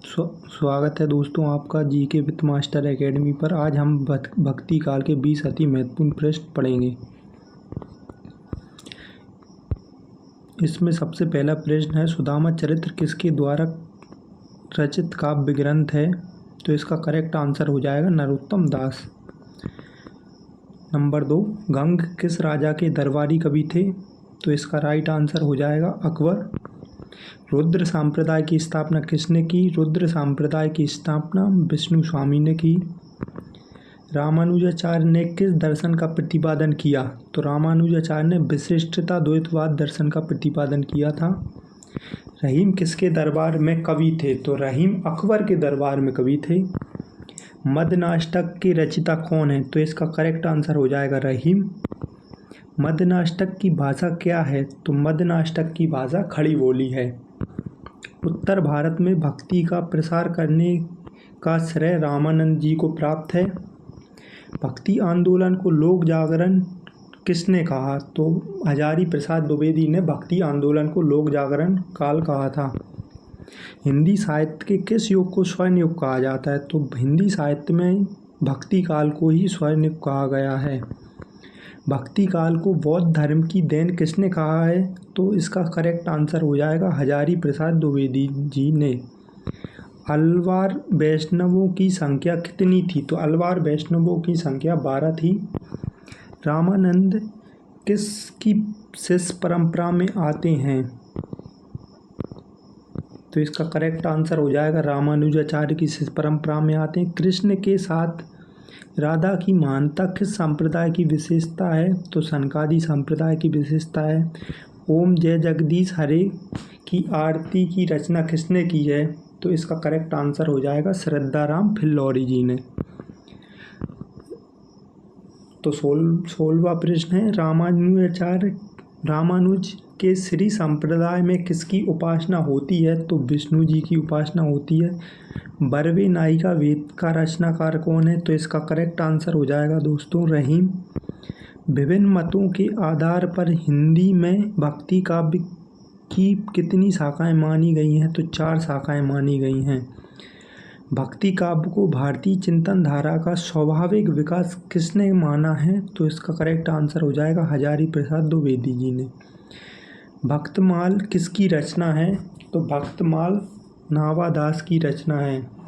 स्वागत है दोस्तों आपका जीके विथ मास्टर एकेडमी पर। आज हम भक्ति काल के 20 अति महत्वपूर्ण प्रश्न पढ़ेंगे। इसमें सबसे पहला प्रश्न है, सुदामा चरित्र किसके द्वारा रचित काव्य ग्रंथ है? तो इसका करेक्ट आंसर हो जाएगा नरोत्तम दास। नंबर 2, गंग किस राजा के दरबारी कवि थे? तो इसका राइट आंसर हो जाएगा अकबर। रुद्र संप्रदाय की स्थापना किसने की? रुद्र संप्रदाय की स्थापना विष्णु स्वामी ने की। रामानुजाचार्य ने किस दर्शन का प्रतिपादन किया? तो रामानुजाचार्य ने विशिष्टता द्वैतवाद दर्शन का प्रतिपादन किया था। रहीम किसके दरबार में कवि थे? तो रहीम अकबर के दरबार में कवि थे। मदनाष्टक के रचयिता कौन है? तो इसका करेक्ट आंसर हो जाएगा रहीम। मदनाष्टक की भाषा क्या है? तो मदनाष्टक की भाषा खड़ी बोली है। उत्तर भारत में भक्ति का प्रसार करने का श्रेय रामानंद जी को प्राप्त है। भक्ति आंदोलन को लोक जागरण किसने कहा? तो हजारी प्रसाद द्विवेदी ने भक्ति आंदोलन को लोक जागरण काल कहा था। हिंदी साहित्य के किस युग को स्वर्ण युग कहा जाता है? तो हिंदी साहित्य में भक्ति काल को ही स्वर्ण युग कहा गया है। भक्ति काल को बौद्ध धर्म की देन किसने कहा है? तो इसका करेक्ट आंसर हो जाएगा हजारी प्रसाद द्विवेदी जी ने। अलवार वैष्णवों की संख्या कितनी थी? तो अलवार वैष्णवों की संख्या 12 थी। रामानंद किसकी शिष्य परंपरा में आते हैं? तो इसका करेक्ट आंसर हो जाएगा रामानुजाचार्य की शिष्य परंपरा में आते हैं। कृष्ण के साथ राधा की महानता किस संप्रदाय की विशेषता है? तो सनकादि संप्रदाय की विशेषता है। ओम जय जगदीश हरे की आरती की रचना किसने की है? तो इसका करेक्ट आंसर हो जाएगा श्रद्धाराम फिल्लौरी जी ने। तो 16वां प्रश्न है, रामानुज के श्री संप्रदाय में किसकी उपासना होती है? तो विष्णु जी की उपासना होती है। बरवे नायिका वेद का रचनाकार कौन है? तो इसका करेक्ट आंसर हो जाएगा दोस्तों रहीम। विभिन्न मतों के आधार पर हिंदी में भक्ति काव्य की कितनी शाखाएं मानी गई हैं? तो 4 शाखाएं मानी गई हैं। भक्ति काव्य को भारतीय चिंतन धारा का स्वाभाविक विकास किसने माना है? तो इसका करेक्ट आंसर हो जाएगा हजारी प्रसाद द्विवेदी जी ने। भक्तमाल किसकी रचना है? तो भक्तमाल नावादास की रचना है।